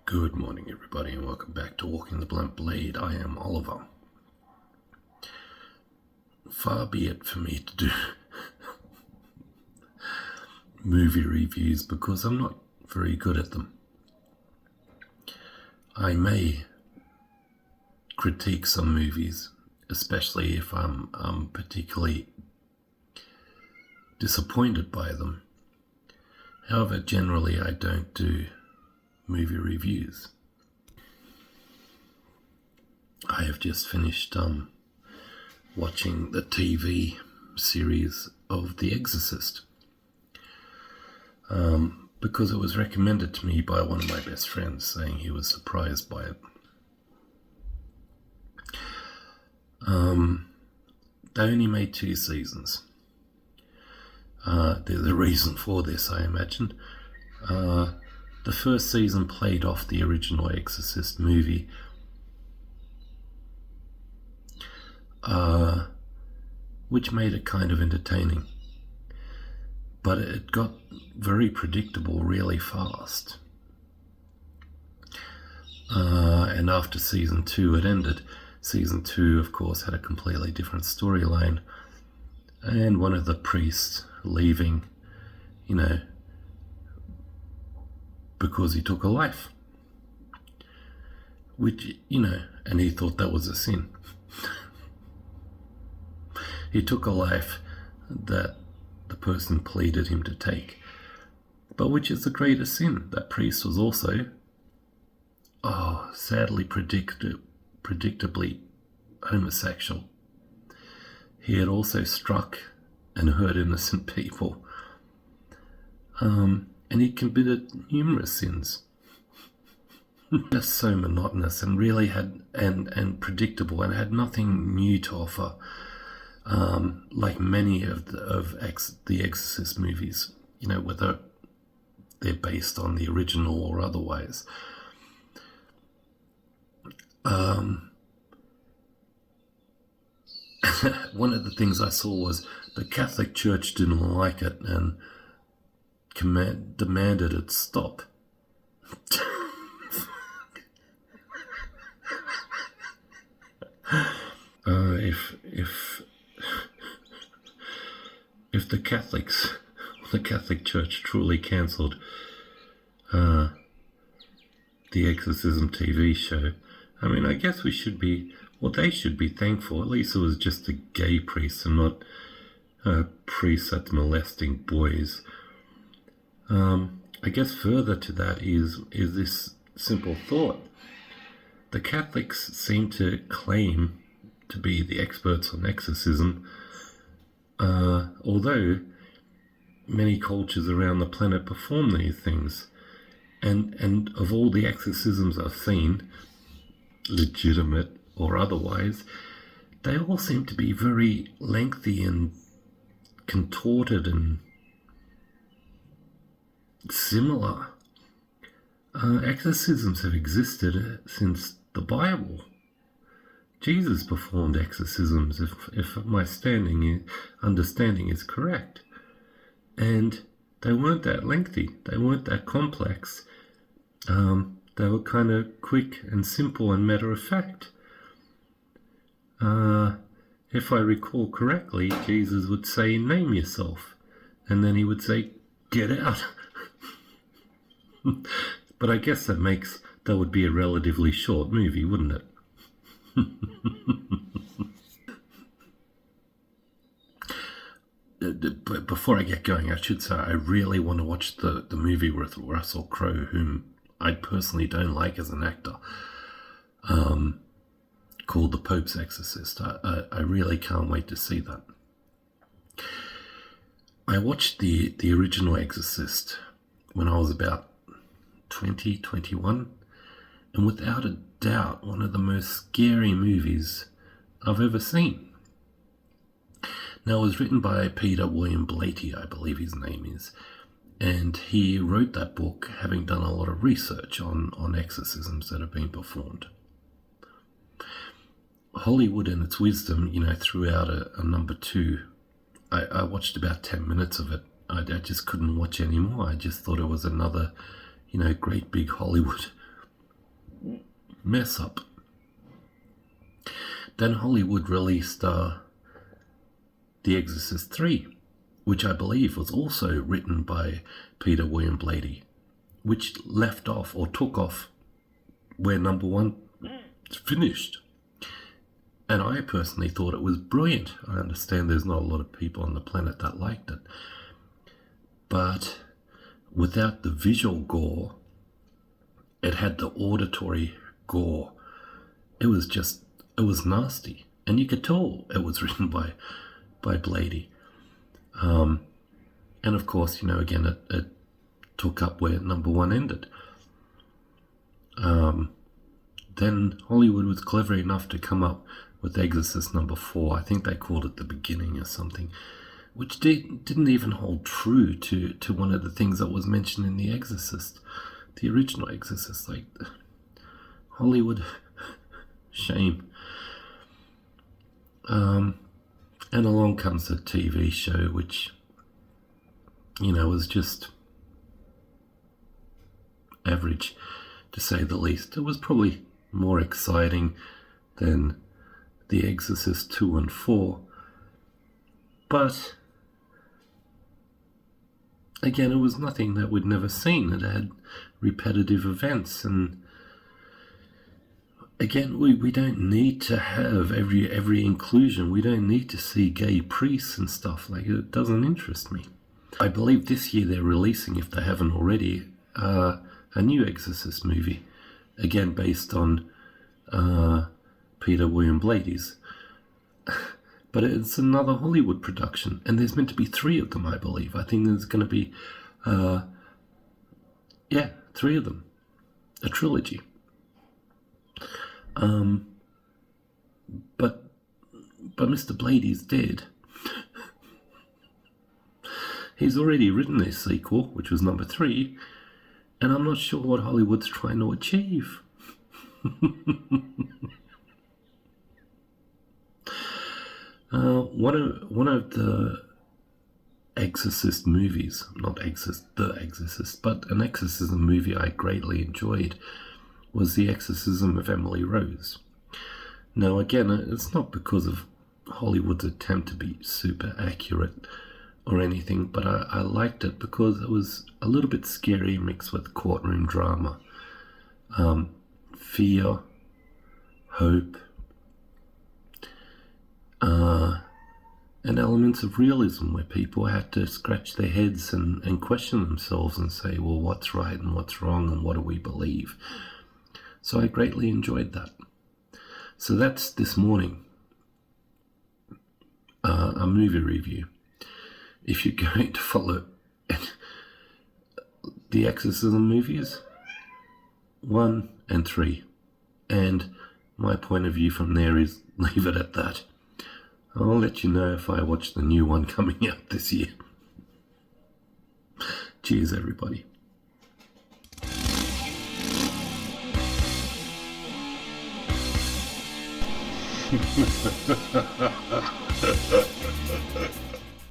Good morning, everybody, and welcome back to Walking the Blunt Blade. I am Oliver. Far be it for me to do movie reviews because I'm not very good at them. I may critique some movies, especially if I'm particularly disappointed by them. However, generally I don't do movie reviews. I have just finished watching the TV series of The Exorcist because it was recommended to me by one of my best friends, saying he was surprised by it. They only made 2 seasons. There's a reason for this, I imagine. The first season played off the original Exorcist movie, which made it kind of entertaining. But it got very predictable really fast. And after season 2 it ended. Season 2, of course, had a completely different storyline. And one of the priests leaving, because he took a life. Which, and he thought that was a sin. He took a life that the person pleaded him to take. But which is the greatest sin? That priest was also, sadly predictably homosexual. He had also struck and hurt innocent people. And he committed numerous sins. Just so monotonous and really and predictable and had nothing new to offer. Like many of the Exorcist movies, whether they're based on the original or otherwise. One of the things I saw was the Catholic Church didn't like it and demanded it stop. If the Catholic Church truly cancelled the Exorcism TV show, I mean, I guess they should be thankful. At least it was just a gay priest and not a priest that's molesting boys. I guess further to that is this simple thought. The Catholics seem to claim to be the experts on exorcism, although many cultures around the planet perform these things. And of all the exorcisms I've seen, legitimate or otherwise, they all seem to be very lengthy and contorted and similar. Exorcisms have existed since the Bible. Jesus performed exorcisms, if my understanding is correct. And they weren't that lengthy. They weren't that complex. They were kind of quick and simple and matter of fact. If I recall correctly, Jesus would say, "Name yourself." And then he would say, "Get out." But I guess that would be a relatively short movie, wouldn't it? But before I get going, I should say I really want to watch the movie with Russell Crowe, whom I personally don't like as an actor, called The Pope's Exorcist. I really can't wait to see that. I watched the original Exorcist when I was about 20, 21, and without a doubt, one of the most scary movies I've ever seen. Now, it was written by Peter William Blatty, I believe his name is, and he wrote that book having done a lot of research on exorcisms that have been performed. Hollywood in its wisdom, threw out a number 2. I watched about 10 minutes of it I just couldn't watch anymore. I just thought it was another, great big Hollywood mess up. Then Hollywood released The Exorcist 3, which I believe was also written by Peter William Blatty, which left off or took off where number one finished. And I personally thought it was brilliant. I understand there's not a lot of people on the planet that liked it. But without the visual gore, it had the auditory gore. It was nasty. And you could tell it was written by Blatty. And of course, again, it took up where number one ended. Then Hollywood was clever enough to come up with Exorcist number 4. I think they called it The Beginning or something, which didn't even hold true to one of the things that was mentioned in The Exorcist, the original Exorcist. Like, Hollywood, shame. And along comes the TV show, which, was just average, to say the least. It was probably more exciting than The Exorcist 2 and 4. But, again, it was nothing that we'd never seen. It had repetitive events, and again, we don't need to have every inclusion. We don't need to see gay priests and stuff. Like, it doesn't interest me. I believe this year they're releasing, if they haven't already, a new Exorcist movie, again based on Peter William Blatty's. But it's another Hollywood production, and there's meant to be 3 of them, I believe. I think there's going to be, 3 of them, a trilogy. But Mr. Blatty's dead. He's already written this sequel, which was number 3, and I'm not sure what Hollywood's trying to achieve. One of the Exorcist movies, not The Exorcist, but an exorcism movie I greatly enjoyed, was The Exorcism of Emily Rose. Now, again, it's not because of Hollywood's attempt to be super accurate or anything, but I liked it because it was a little bit scary mixed with courtroom drama. Fear, hope, and elements of realism where people had to scratch their heads and question themselves and say, well, what's right and what's wrong and what do we believe? So I greatly enjoyed that. So that's this morning, a movie review. If you're going to follow the Exorcism movies, 1 and 3, and my point of view from there is leave it at that. I'll let you know if I watch the new one coming out this year. Cheers, everybody.